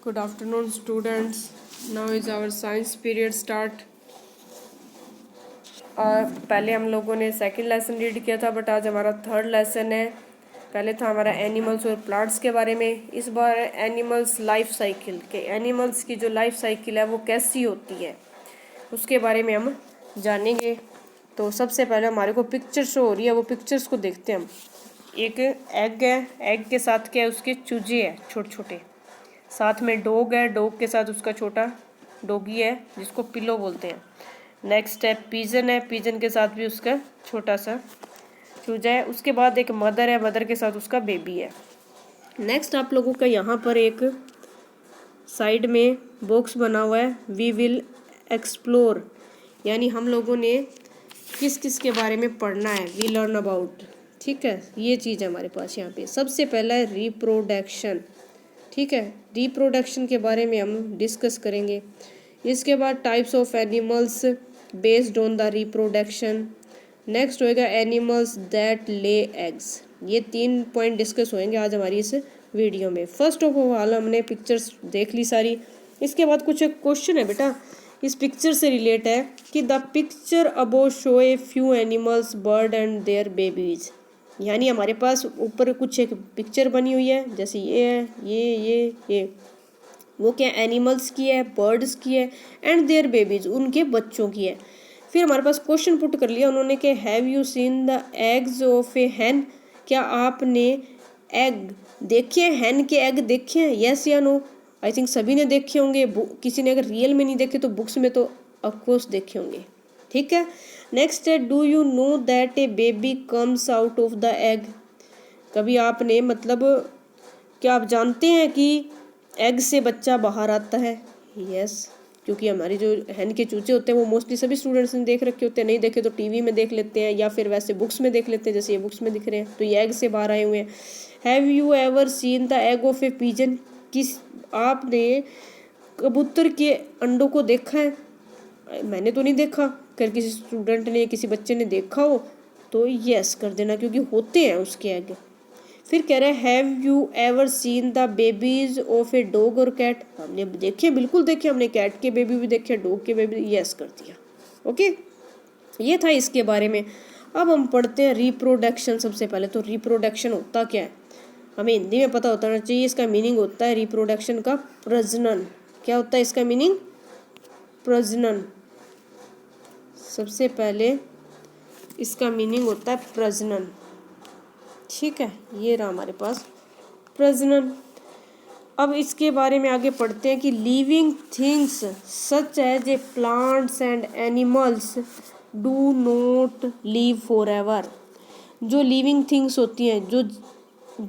Good afternoon, students. Now is our science period start. पहले हम लोगों ने सेकंड लेसन रीड किया था, बट आज हमारा थर्ड लेसन है। पहले था हमारा एनिमल्स और प्लांट्स के बारे में। इस बार एनिमल्स लाइफ साइकिल के एनिमल्स की जो लाइफ साइकिल है वो कैसी होती है उसके बारे में हम जानेंगे। तो सबसे पहले हमारे को पिक्चर शो हो रही है, वो पिक्चर्स को देखते हैं हम। एक एग है, एग के साथ क्या है, उसके चूजे हैं छोटे छोटे। साथ में डॉग है, डॉग के साथ उसका छोटा डॉगी है जिसको पिलो बोलते हैं। नेक्स्ट है पिजन है, पिजन के साथ भी उसका छोटा सा चूजा है। उसके बाद एक मदर है, मदर के साथ उसका बेबी है। नेक्स्ट आप लोगों का यहाँ पर एक साइड में बॉक्स बना हुआ है, वी विल एक्सप्लोर, यानी हम लोगों ने किस किस के बारे में पढ़ना है, वी लर्न अबाउट। ठीक है, ये चीज़ है हमारे पास यहाँ पे। सबसे पहला है रिप्रोडक्शन। ठीक है, रिप्रोडक्शन के बारे में हम डिस्कस करेंगे। इसके बाद types of animals based on the reproduction. Next होएगा एनिमल्स दैट ले एग्स। ये 3 पॉइंट डिस्कस होंगे आज हमारी इस वीडियो में। फर्स्ट ऑफ ऑल हमने पिक्चर्स देख ली सारी। इसके बाद कुछ एक क्वेश्चन है बेटा, इस पिक्चर से रिलेट है कि the picture above show a few animals bird and there babies. यानी हमारे पास ऊपर कुछ एक पिक्चर बनी हुई है, जैसे ये है, ये वो क्या एनिमल्स की है, बर्ड्स की है, एंड देयर बेबीज उनके बच्चों की है। फिर हमारे पास क्वेश्चन पुट कर लिया उन्होंने कि have you seen the eggs of a hen. क्या आपने एग देखे हैं, हैन के एग देखे हैं, यस या नो। आई थिंक सभी ने देखे होंगे। किसी ने अगर रियल में नहीं देखे तो बुक्स में तो ऑफकोर्स देखे होंगे। ठीक है, नेक्स्ट है do you know that A baby comes out of the egg. कभी आपने मतलब क्या आप जानते हैं कि एग से बच्चा बाहर आता है। यस, क्योंकि हमारी जो हैन के चूचे होते हैं वो मोस्टली सभी स्टूडेंट्स ने देख रखे होते हैं। नहीं देखे तो टीवी में देख लेते हैं या फिर वैसे बुक्स में देख लेते हैं, जैसे ये बुक्स में दिख रहे हैं। तो ये एग से बाहर आए हुए हैं। Have you ever seen the egg of A pigeon. किस आपने कबूतर के अंडों को देखा है। मैंने तो नहीं देखा, अगर किसी स्टूडेंट ने किसी बच्चे ने देखा हो तो यस कर देना, क्योंकि होते हैं उसके एग। फिर कह रहे हैं have you ever seen the babies of a dog और कैट। हमने देखे, बिल्कुल देखे, हमने कैट के बेबी भी देखे, डॉग के बेबी, यस कर दिया। ओके, ये था इसके बारे में। अब हम पढ़ते हैं रिप्रोडक्शन। सबसे पहले तो रिप्रोडक्शन होता क्या है हमें हिंदी में पता होना चाहिए। इसका मीनिंग होता है रिप्रोडक्शन का प्रजनन। क्या होता है इसका मीनिंग? प्रजनन। सबसे पहले इसका मीनिंग होता है प्रजनन। ठीक है, ये रहा हमारे पास प्रजनन। अब इसके बारे में आगे पढ़ते हैं कि living things such as a plants and animals do not live forever. जो लिविंग थिंग्स होती हैं, जो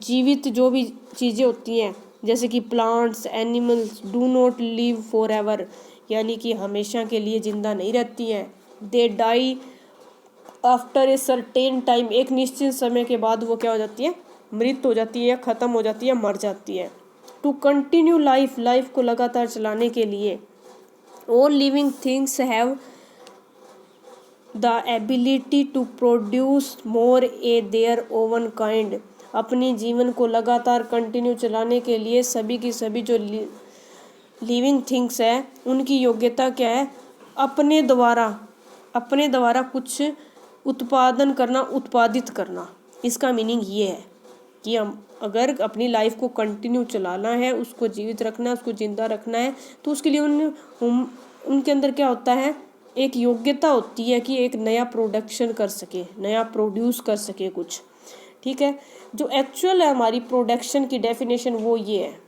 जीवित जो भी चीज़ें होती हैं, जैसे कि plants, animals, do not live forever, यानी कि हमेशा के लिए जिंदा नहीं रहती हैं। They die after a certain time. एक निश्चित समय के बाद वो क्या हो जाती है, मृत हो जाती है, या ख़त्म हो जाती है, मर जाती है। टू कंटिन्यू लाइफ, लाइफ को लगातार चलाने के लिए all living things have the ability to produce more a their own kind. अपनी जीवन को लगातार कंटिन्यू चलाने के लिए सभी की सभी जो लिविंग थिंग्स है उनकी योग्यता क्या है, अपने द्वारा कुछ उत्पादन करना, उत्पादित करना। इसका मीनिंग ये है कि हम अगर अपनी लाइफ को कंटिन्यू चलाना है, उसको जीवित रखना है, उसको जिंदा रखना है, तो उसके लिए उनके अंदर क्या होता है, एक योग्यता होती है कि एक नया प्रोडक्शन कर सके, नया प्रोड्यूस कर सके कुछ। ठीक है, जो एक्चुअल है हमारी प्रोडक्शन की डेफिनेशन वो ये है,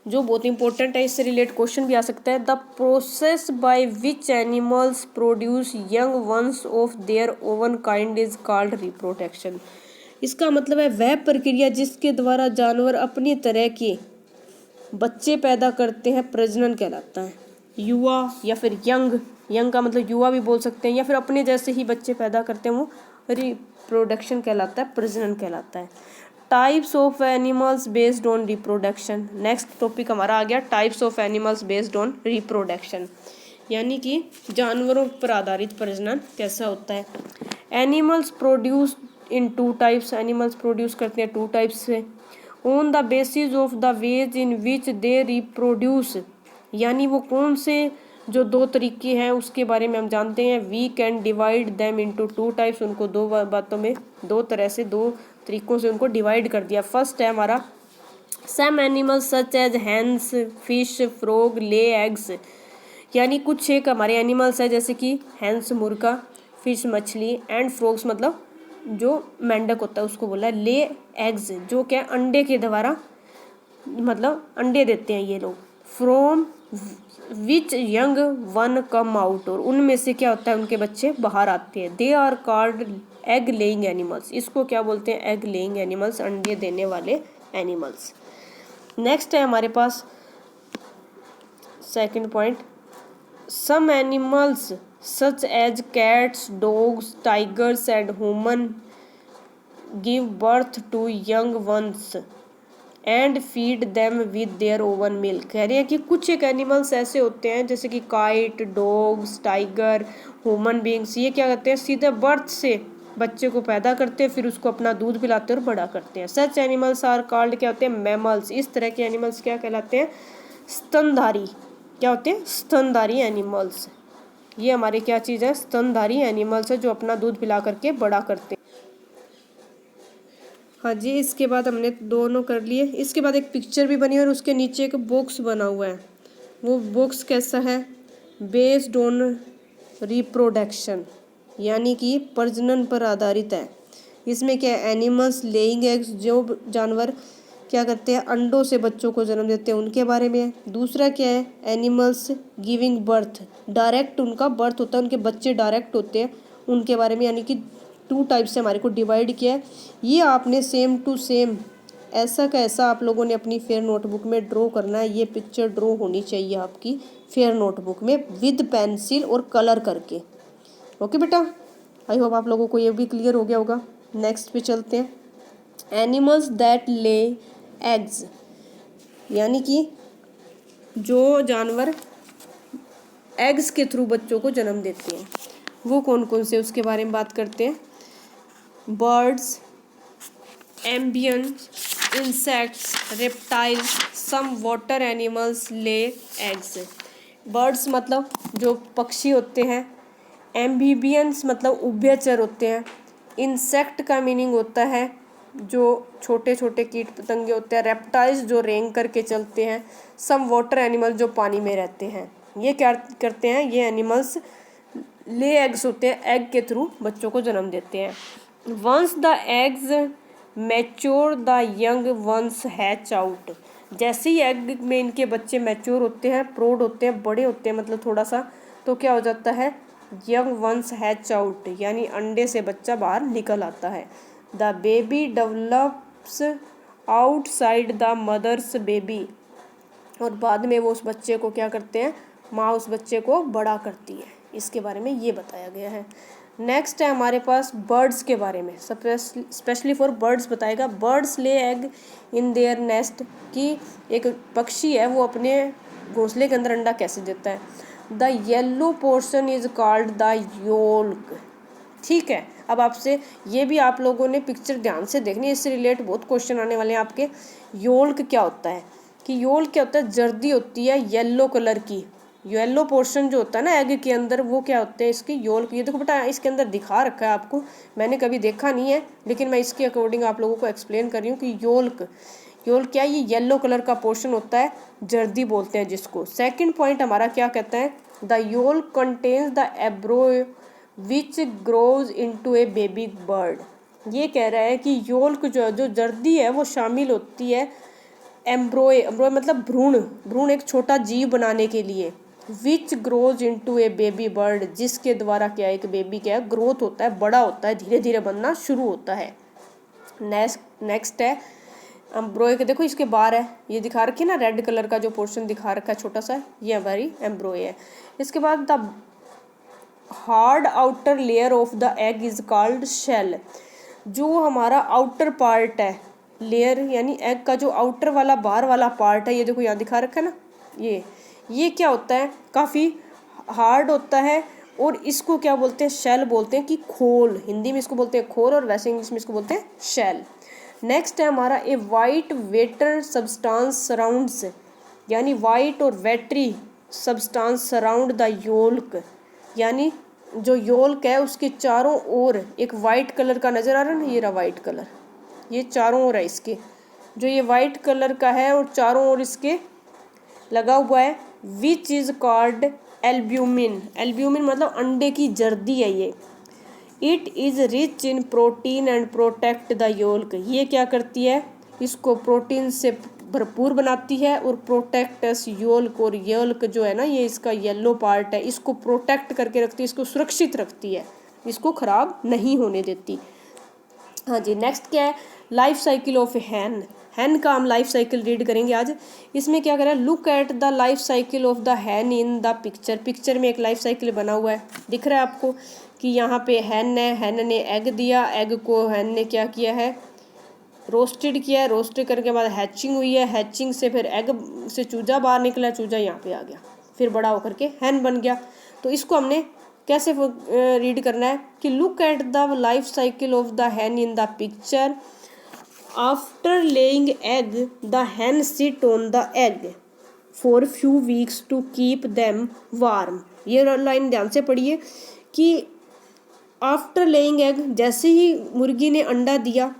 जो बहुत इंपॉर्टेंट है। इससे रिलेटेड क्वेश्चन भी आ सकता है। The process by which animals produce young ones of their own kind is called reproduction. इसका मतलब है वह प्रक्रिया जिसके द्वारा जानवर अपनी तरह के बच्चे पैदा करते हैं, प्रजनन कहलाता है। युवा या फिर यंग का मतलब युवा भी बोल सकते हैं, या फिर अपने जैसे ही बच्चे पैदा करते हैं, वो रिप्रोडक्शन कहलाता है, प्रजनन कहलाता है। Types of animals based on reproduction. Next topic हमारा आ गया types of animals based on reproduction, यानी कि जानवरों पर आधारित प्रजनन कैसा होता है। Animals produce in 2 types. Animals produce करते हैं 2 टाइप्स से। On the basis of the ways in which they reproduce, यानी वो कौन से जो दो तरीके हैं उसके बारे में हम जानते हैं। We can divide them into two types, उनको दो बातों में दो तरह से दो तरीकों से उनको डिवाइड कर दिया। फर्स्ट है हमारा some animals such as hens fish frog lay eggs, यानी कुछ एक हमारे एनिमल्स है जैसे कि हैंस मुर्गा, फिश मछली, एंड फ्रॉग्स मतलब जो मेंढक होता है उसको बोला है। ले एग्स जो क्या अंडे के द्वारा मतलब अंडे देते हैं ये लोग। From which young one come out, और उनमें से क्या होता है उनके बच्चे बाहर आते हैं। They are called egg laying animals, इसको क्या बोलते हैं, एग लेइंग एनिमल्स, अंडे देने वाले एनिमल्स। नेक्स्ट है हमारे पास second point, some animals such as cats dogs tigers and human give birth to young ones and feed them with their own milk. कह रहे हैं कि कुछ एक एनिमल्स ऐसे होते हैं जैसे कि kite, dogs, tiger, human beings, ये क्या करते हैं सीधे बर्थ से बच्चे को पैदा करते हैं, फिर उसको अपना दूध पिलाते हैं और बड़ा करते हैं। सच एनिमल्स आर कॉल्ड क्या होते हैं, मैमल्स। इस तरह के एनिमल्स क्या कहलाते हैं, स्तनधारी। क्या होते हैं, स्तनधारी एनिमल्स। ये हमारे क्या चीज़ है, स्तनधारी एनिमल्स है जो अपना दूध पिला करके बड़ा करते हैं। हाँ जी, इसके बाद हमने दोनों कर लिए। इसके बाद एक पिक्चर भी बनी और उसके नीचे एक बॉक्स बना हुआ है। वो बॉक्स कैसा है, बेस्ड ऑन रिप्रोडक्शन, यानी कि प्रजनन पर आधारित है। इसमें क्या है, एनिमल्स लेइंग एग्स, जो जानवर क्या करते हैं अंडों से बच्चों को जन्म देते हैं उनके बारे में है। दूसरा क्या है, एनिमल्स गिविंग बर्थ, डायरेक्ट उनका बर्थ होता है, उनके बच्चे डायरेक्ट होते हैं उनके बारे में, यानी कि टू टाइप से हमारे को डिवाइड किया है। ये आपने सेम टू सेम ऐसा का ऐसा आप लोगों ने अपनी फेयर नोटबुक में ड्रॉ करना है। ये पिक्चर ड्रॉ होनी चाहिए आपकी फेयर नोटबुक में विद पेंसिल और कलर करके। ओके बेटा, आई होप आप लोगों को ये भी क्लियर हो गया होगा। नेक्स्ट पे चलते हैं, एनिमल्स दैट ले एग्स, यानी कि जो जानवर एग्स के थ्रू बच्चों को जन्म देते हैं वो कौन कौन से, उसके बारे में बात करते हैं। Birds, amphibians, insects, reptile, some water animals lay eggs. Birds मतलब जो पक्षी होते हैं, एम्बिबियंस मतलब उभयचर होते हैं, इंसेक्ट का मीनिंग होता है जो छोटे छोटे कीट पतंगे होते हैं, रेप्टाइल्स जो रेंग करके चलते हैं, सम वाटर एनिमल जो पानी में रहते हैं। ये क्या करते हैं, ये एनिमल्स ले एग्स होते हैं, एग के थ्रू बच्चों को जन्म देते हैं। Once the eggs mature the young ones hatch out, जैसे ही एग में इनके बच्चे मैच्योर होते हैं, प्रौढ़ होते हैं, बड़े होते हैं मतलब थोड़ा सा, तो क्या हो जाता है, यंग वंस हैच आउट, यानी अंडे से बच्चा बाहर निकल आता है। The baby develops outside the mother's baby, और बाद में वो उस बच्चे को क्या करते हैं, माँ उस बच्चे को बड़ा करती है। इसके बारे में ये बताया गया है। नेक्स्ट है हमारे पास बर्ड्स के बारे में, स्पेशली फॉर बर्ड्स बताएगा। बर्ड्स ले एग इन देयर नेस्ट, कि एक पक्षी है वो अपने घोंसले के अंदर अंडा कैसे देता है। The yellow portion is called the yolk. ठीक है, अब आपसे ये भी आप लोगों ने पिक्चर ध्यान से देखनी है, इससे रिलेट बहुत क्वेश्चन आने वाले हैं आपके। योल्क क्या होता है, कि योल्क क्या होता है, जर्दी होती है येलो कलर की। येलो पोर्शन जो होता है ना एग के अंदर, वो क्या होते हैं इसकी योल्क। ये देखो बेटा इसके अंदर दिखा रखा है आपको, मैंने कभी देखा नहीं है लेकिन मैं इसके अकॉर्डिंग आप लोगों को एक्सप्लेन कर रही हूँ कि योल्क क्या, ये येलो कलर का पोर्शन होता है, जर्दी बोलते हैं जिसको। सेकंड पॉइंट हमारा क्या कहता है, the yolk contains the embryo which grows into A baby bird. ये कह रहा है कि योल्क जो जर्दी है वो शामिल होती है एम्ब्रियो मतलब भ्रूण एक छोटा जीव बनाने के लिए। Which grows into A baby bird, जिसके द्वारा क्या एक बेबी क्या है ग्रोथ होता है, बड़ा होता है, धीरे धीरे बनना शुरू होता है। नेक्स्ट है एम्ब्रियो के, देखो इसके बाहर है ये दिखा रखी है ना, रेड कलर का जो पोर्शन दिखा रखा है छोटा सा, ये हमारी एम्ब्रियो है। इसके बाद the hard outer layer of the egg is called shell. जो हमारा आउटर पार्ट है, लेयर यानी एग का जो आउटर वाला बाहर वाला पार्ट है, ये देखो यहाँ दिखा रखा है ना, ये क्या होता है, काफ़ी हार्ड होता है, और इसको क्या बोलते हैं, शेल बोलते हैं, कि खोल। हिंदी में इसको बोलते हैं खोल और वैसे इंग्लिश में इसको बोलते हैं शेल। नेक्स्ट है हमारा ए वाइट वेटर सब्सटेंस सराउंड्स, यानी वाइट और वेटरी सब्सटेंस सराउंड द योल्क, यानी जो योल्क है उसके चारों ओर एक वाइट कलर का नज़र आ रहा है ना, ये रहा वाइट कलर, ये चारों ओर है इसके, जो ये वाइट कलर का है और चारों ओर इसके लगा हुआ है, which is called albumin. Albumin मतलब अंडे की जर्दी है ये। It is rich in protein and protect the yolk, ये क्या करती है, इसको प्रोटीन से भरपूर बनाती है और प्रोटेक्टस योल्क, और योल्क जो है ना ये इसका येलो पार्ट है, इसको प्रोटेक्ट करके रखती है, इसको सुरक्षित रखती है, इसको ख़राब नहीं होने देती। हाँ जी, नेक्स्ट क्या है, लाइफ साइकिल ऑफ हैन। हैन का हम लाइफ साइकिल रीड करेंगे आज। इसमें क्या करें, look at the life cycle of the hen in the picture. Picture में एक लाइफ साइकिल बना हुआ है, दिख रहा है आपको कि यहाँ पे हैन है, हैन ने एग दिया, एग को हैन ने क्या किया है, रोस्टेड किया है, रोस्टेड करने के बाद हैचिंग हुई है, हैचिंग से फिर एग से चूजा बाहर निकला, चूजा यहाँ पे आ गया, फिर बड़ा होकर के हैन बन गया। तो इसको हमने कैसे रीड करना है कि look at the life cycle of the hen in the picture, after laying egg the hen sit on the egg for few weeks to keep them warm. ये लाइन ध्यान से पढ़िए कि आफ्टर लेइंग एग, जैसे ही मुर्गी ने अंडा दिया,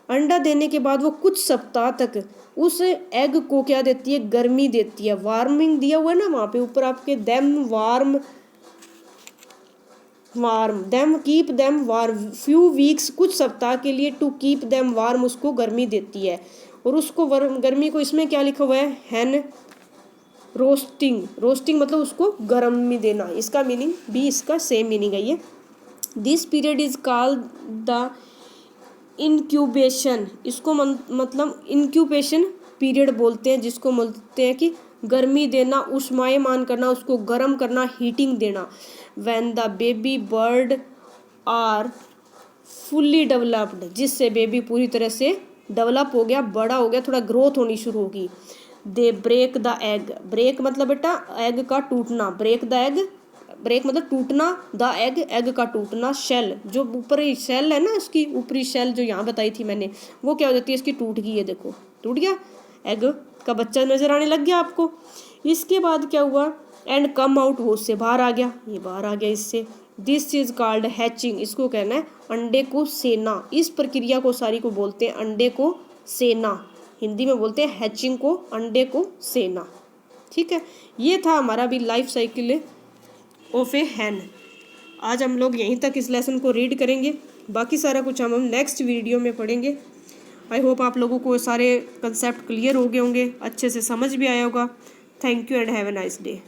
अंडा देने के बाद वो कुछ सप्ताह तक उस एग को क्या देती है, गर्मी देती है, वार्मिंग दिया हुआ है ना वहाँ पे ऊपर आपके, them warm, warm them, keep them warm, few weeks, कुछ सप्ताह के लिए, टू कीप देम वार्म, उसको गर्मी देती है। और उसको गर्मी को इसमें क्या लिखा हुआ है, हैन रोस्टिंग। रोस्टिंग मतलब उसको गर्मी देना, इसका मीनिंग भी इसका सेम मीनिंग है ये। This period is called the incubation, इसको मतलब इंक्यूबेशन पीरियड बोलते हैं, जिसको बोलते हैं कि गर्मी देना, उष्मायमान करना, उसको गर्म करना, हीटिंग देना। When the baby bird are fully developed, जिससे बेबी पूरी तरह से डेवलप हो गया, बड़ा हो गया, थोड़ा ग्रोथ होनी शुरू होगी। They break the egg, break मतलब बेटा एग का टूटना, ब्रेक द एग, ब्रेक मतलब टूटना, द एग, एग का टूटना, शेल, जो ऊपरी शेल है ना उसकी ऊपरी शेल जो यहाँ बताई थी मैंने, वो क्या हो जाती है, इसकी टूट गई है, देखो टूट गया, एग का बच्चा नजर आने लग गया आपको। इसके बाद क्या हुआ, एंड कम आउट, वो उससे बाहर आ गया, ये बाहर आ गया इससे। दिस इज कॉल्ड हैचिंग, इसको कहना है अंडे को सेना। इस प्रक्रिया को सारी को बोलते हैं अंडे को सेना, हिंदी में बोलते हैं हैचिंग को, अंडे को सेना। ठीक है, ये था हमारा भी लाइफ साइकिल ऑफ ए हैन। आज हम लोग यहीं तक इस लेसन को रीड करेंगे, बाकी सारा कुछ हम नेक्स्ट वीडियो में पढ़ेंगे। आई होप आप लोगों को सारे कंसेप्ट क्लियर हो गए होंगे, अच्छे से समझ भी आया होगा। Thank you and have a nice day.